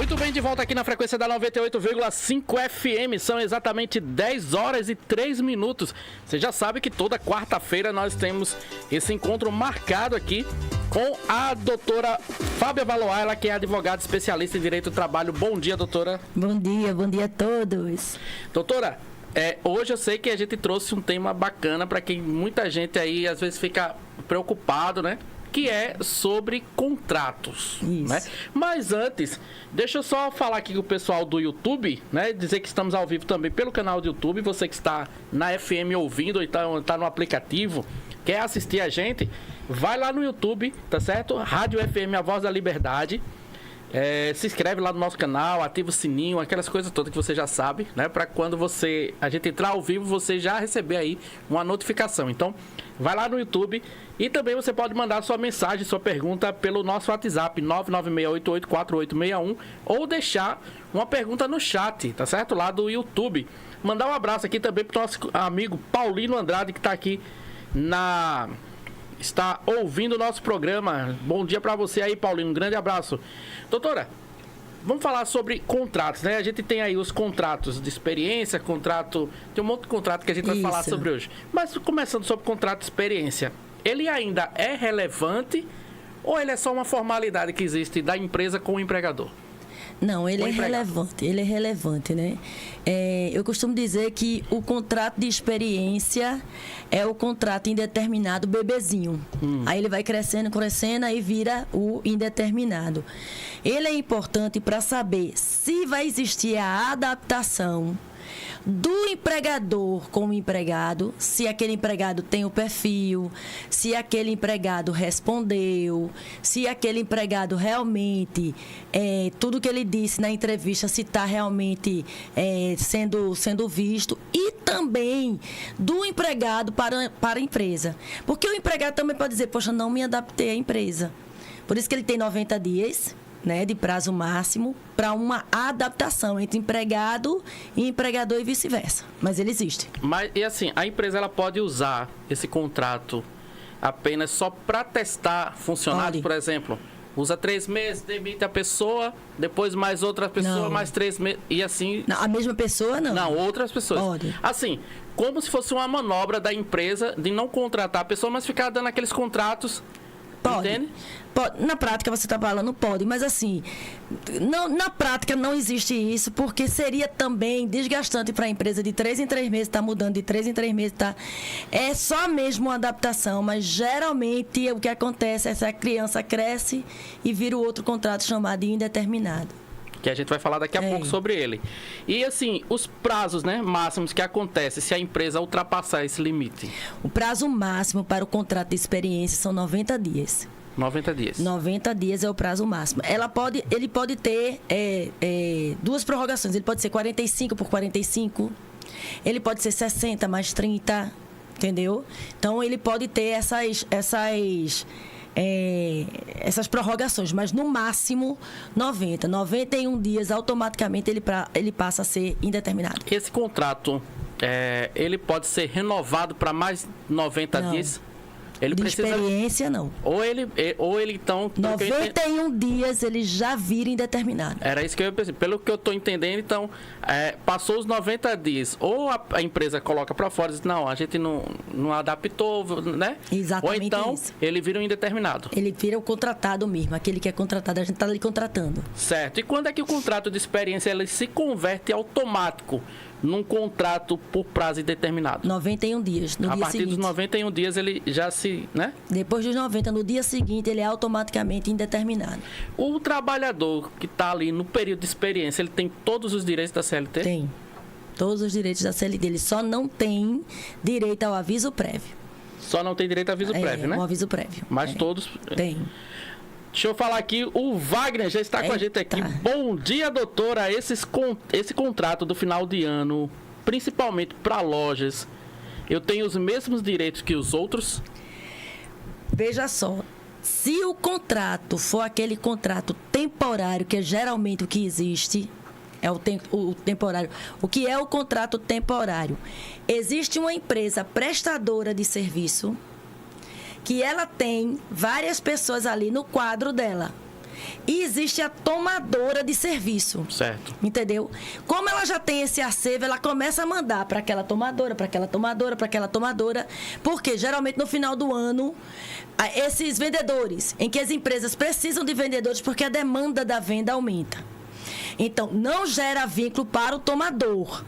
Muito bem, de volta aqui na frequência da 98,5 FM. São exatamente 10 horas e 3 minutos. Você já sabe que toda quarta-feira nós temos esse encontro marcado aqui com a doutora Fábia Valois, ela que é advogada especialista em Direito do Trabalho. Bom dia, doutora. Bom dia a todos. Doutora, hoje eu sei que a gente trouxe um tema bacana para quem muita gente aí às vezes fica preocupado, né? Que é sobre contratos, né? Mas antes, deixa eu só falar aqui com o pessoal do YouTube, né? Dizer que estamos ao vivo também pelo canal do YouTube. Você que está na FM ouvindo, ou então está no aplicativo, quer assistir a gente, vai lá no YouTube, tá certo? Rádio FM, a Voz da Liberdade. Se inscreve lá no nosso canal, ativa o sininho, aquelas coisas todas que você já sabe, né? Para quando a gente entrar ao vivo, você já receber aí uma notificação. Então, vai lá no YouTube e também você pode mandar sua mensagem, sua pergunta pelo nosso WhatsApp 996884861 ou deixar uma pergunta no chat, tá certo? Lá do YouTube. Mandar um abraço aqui também pro nosso amigo Paulino Andrade, que tá aqui está ouvindo o nosso programa. Bom dia para você aí, Paulino. Um grande abraço. Doutora, vamos falar sobre contratos, né? A gente tem aí os contratos de experiência, tem um monte de contrato que a gente vai falar sobre hoje. Mas começando sobre contrato de experiência, ele ainda é relevante ou ele é só uma formalidade que existe da empresa com o empregador? Não, ele é relevante, né? Eu costumo dizer que o contrato de experiência é o contrato indeterminado bebezinho. Aí ele vai crescendo, aí vira o indeterminado. Ele é importante para saber se vai existir a adaptação do empregador com o empregado, se aquele empregado tem o perfil, se aquele empregado respondeu, se aquele empregado realmente, tudo que ele disse na entrevista, se está realmente sendo visto, e também do empregado para a empresa. Porque o empregado também pode dizer, poxa, não me adaptei à empresa. Por isso que ele tem 90 dias... né, de prazo máximo para uma adaptação entre empregado e empregador e vice-versa. Mas ele existe. Mas, e assim, a empresa ela pode usar esse contrato apenas só para testar funcionários, por exemplo? Usa 3 meses, demite a pessoa, depois mais outra pessoa, mais 3 meses, e assim... Não, a mesma pessoa, não. Não, outras pessoas. Pode. Assim, como se fosse uma manobra da empresa de não contratar a pessoa, mas ficar dando aqueles contratos... Pode. Entende? Pode. Na prática, você está falando, pode. Mas, assim, na prática não existe isso, porque seria também desgastante para a empresa de 3 em 3 meses, está mudando de 3 em 3 meses, tá? É só mesmo uma adaptação, mas geralmente o que acontece é que a criança cresce e vira o outro contrato chamado de indeterminado. Que a gente vai falar daqui a pouco sobre ele. E, assim, os prazos, né, máximos que acontecem se a empresa ultrapassar esse limite? O prazo máximo para o contrato de experiência são 90 dias. 90 dias. 90 dias é o prazo máximo. Ele pode ter duas prorrogações. Ele pode ser 45 por 45. Ele pode ser 60 mais 30. Entendeu? Então, ele pode ter essas prorrogações, mas no máximo 91 dias, automaticamente ele passa a ser indeterminado. Esse contrato, ele pode ser renovado para mais 90 dias? Ele precisa... experiência, não. Ou ele então... 91 dias ele já vira indeterminado. Era isso que eu ia pensar. Pelo que eu estou entendendo, então, passou os 90 dias, ou a empresa coloca para fora e diz, não, a gente não adaptou, né? Exatamente. Ou então, isso. Ele vira um indeterminado. Ele vira o contratado mesmo, aquele que é contratado, a gente está ali contratando. Certo. E quando é que o contrato de experiência ele se converte automático num contrato por prazo indeterminado? 91 dias, no dia seguinte. A partir dos 91 dias ele já né? Depois dos 90, no dia seguinte, ele é automaticamente indeterminado. O trabalhador que está ali no período de experiência, ele tem todos os direitos da CLT? Tem. Todos os direitos da CLT. Ele só não tem direito ao aviso prévio. Só não tem direito ao aviso prévio, né? Um aviso prévio. Mas todos... Tem. Deixa eu falar aqui, o Wagner já está com a gente aqui. Bom dia, doutora. Esse contrato do final de ano, principalmente para lojas, eu tenho os mesmos direitos que os outros? Veja só, se o contrato for aquele contrato temporário, que é geralmente o que existe, é o temporário. O que é o contrato temporário? Existe uma empresa prestadora de serviço que ela tem várias pessoas ali no quadro dela. e existe a tomadora de serviço. Certo. Entendeu? Como ela já tem esse acervo, ela começa a mandar para aquela tomadora, para aquela tomadora, para aquela tomadora, porque geralmente no final do ano, esses vendedores, em que as empresas precisam de vendedores porque a demanda da venda aumenta. Então, não gera vínculo para o tomador.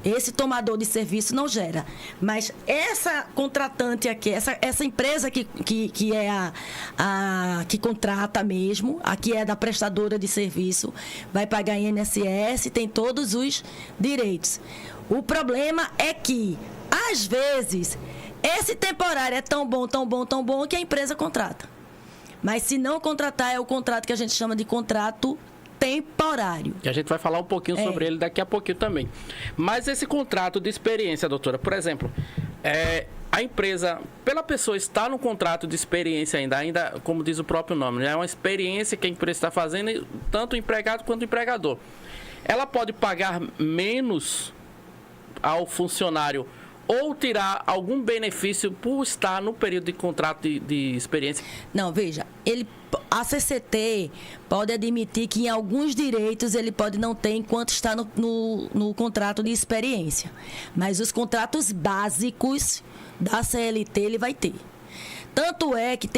Esse tomador de serviço não gera. Mas essa contratante aqui, essa empresa que é a que contrata mesmo, a que é da prestadora de serviço, vai pagar INSS, tem todos os direitos. O problema é que, às vezes, esse temporário é tão bom, tão bom, tão bom que a empresa contrata. Mas se não contratar, é o contrato que a gente chama de contrato temporário. E a gente vai falar um pouquinho sobre ele daqui a pouquinho também. Mas esse contrato de experiência, doutora, por exemplo, a empresa, pela pessoa estar no contrato de experiência ainda, como diz o próprio nome, né? É uma experiência que a empresa está fazendo, tanto o empregado quanto o empregador. Ela pode pagar menos ao funcionário ou tirar algum benefício por estar no período de contrato de experiência? Não, veja, a CCT pode admitir que em alguns direitos ele pode não ter enquanto está no contrato de experiência. Mas os contratos básicos da CLT ele vai ter. Tanto é que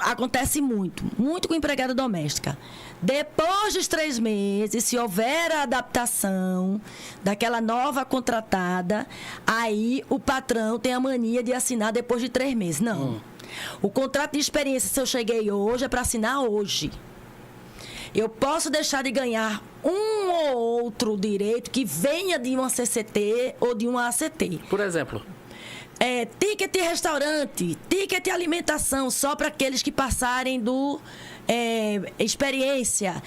acontece muito com empregada doméstica. Depois dos 3 meses, se houver a adaptação daquela nova contratada, aí o patrão tem a mania de assinar depois de 3 meses. Não. O contrato de experiência, se eu cheguei hoje, é para assinar hoje. Eu posso deixar de ganhar um ou outro direito que venha de uma CCT ou de uma ACT. Por exemplo? Ticket restaurante, ticket alimentação, só para aqueles que passarem do experiência,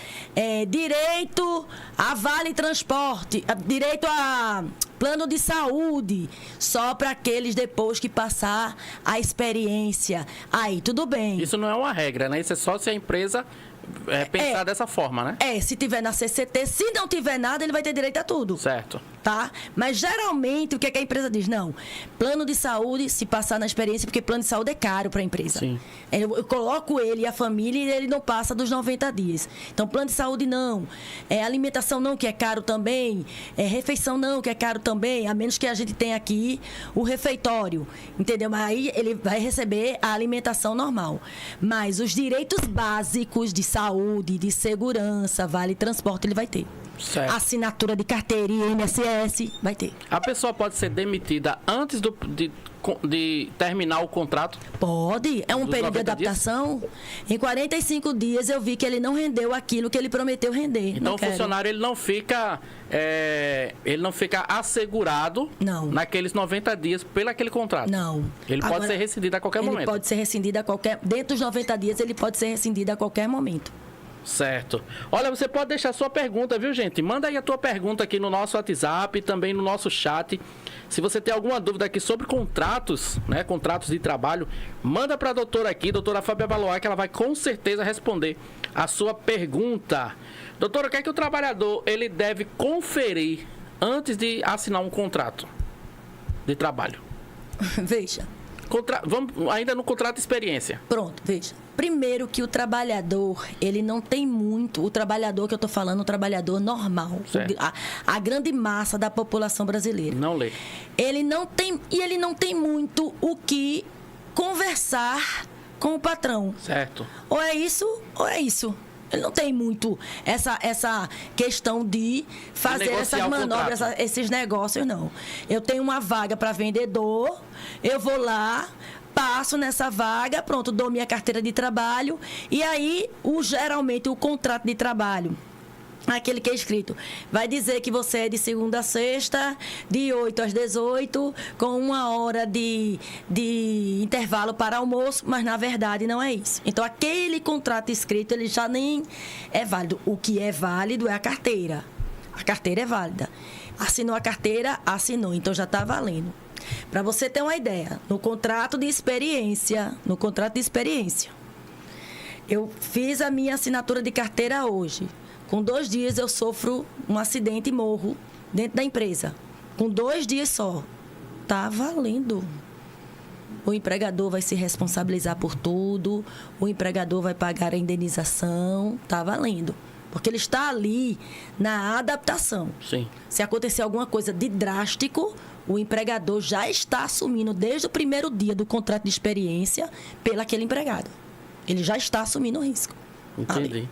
direito a vale transporte, direito a plano de saúde, só para aqueles depois que passar a experiência. Aí, tudo bem. Isso não é uma regra, né? Isso é só se a empresa pensar dessa forma, né? Se tiver na CCT, se não tiver nada, ele vai ter direito a tudo. Certo. Tá? Mas, geralmente, o que a empresa diz? Não, plano de saúde, se passar na experiência, porque plano de saúde é caro para a empresa. Sim. Eu coloco ele e a família e ele não passa dos 90 dias. Então, plano de saúde não. Alimentação não, que é caro também. Refeição não, que é caro também. A menos que a gente tenha aqui o refeitório. Entendeu? Mas aí ele vai receber a alimentação normal. Mas os direitos básicos de saúde, de segurança, vale transporte, ele vai ter. Certo. Assinatura de carteira e INSS, vai ter. A pessoa pode ser demitida antes de terminar o contrato? Pode. É um período de adaptação. Dias? Em 45 dias eu vi que ele não rendeu aquilo que ele prometeu render. Então o funcionário ele não fica assegurado naqueles 90 dias pelo aquele contrato? Não. Ele pode ser rescindido a qualquer momento? Ele pode ser rescindido dentro dos 90 dias ele pode ser rescindido a qualquer momento. Certo. Olha, você pode deixar sua pergunta, viu, gente? Manda aí a tua pergunta aqui no nosso WhatsApp e também no nosso chat. Se você tem alguma dúvida aqui sobre contratos, né? Contratos de trabalho, manda para a doutora aqui, doutora Fábia Valois, que ela vai com certeza responder a sua pergunta. Doutora, o que é que o trabalhador ele deve conferir antes de assinar um contrato de trabalho? Veja. Vamos ainda no contrato de experiência. Pronto, veja. Primeiro que o trabalhador, ele não tem muito, o trabalhador que eu estou falando, o trabalhador normal, a grande massa da população brasileira. Não lê. Ele não tem muito o que conversar com o patrão. Certo. Ou é isso, ou é isso. Ele não tem muito essa questão de fazer essas manobras, esses negócios, não. Eu tenho uma vaga para vendedor, eu vou lá, passo nessa vaga, pronto, dou minha carteira de trabalho e aí, geralmente, o contrato de trabalho, aquele que é escrito, vai dizer que você é de segunda a sexta, de 8 às 18, com 1 hora de intervalo para almoço, mas na verdade não é isso. Então, aquele contrato escrito, ele já nem é válido. O que é válido é a carteira. A carteira é válida. Assinou a carteira, assinou, então já está valendo. Para você ter uma ideia, no contrato de experiência, eu fiz a minha assinatura de carteira hoje. Com 2 dias eu sofro um acidente e morro dentro da empresa. Com 2 dias só. Tá valendo. o empregador vai se responsabilizar por tudo, o empregador vai pagar a indenização, tá valendo. Porque ele está ali na adaptação. Sim. Se acontecer alguma coisa de drástico, o empregador já está assumindo desde o primeiro dia do contrato de experiência pelo aquele empregado. Ele já está assumindo o risco. Entendi. Ali.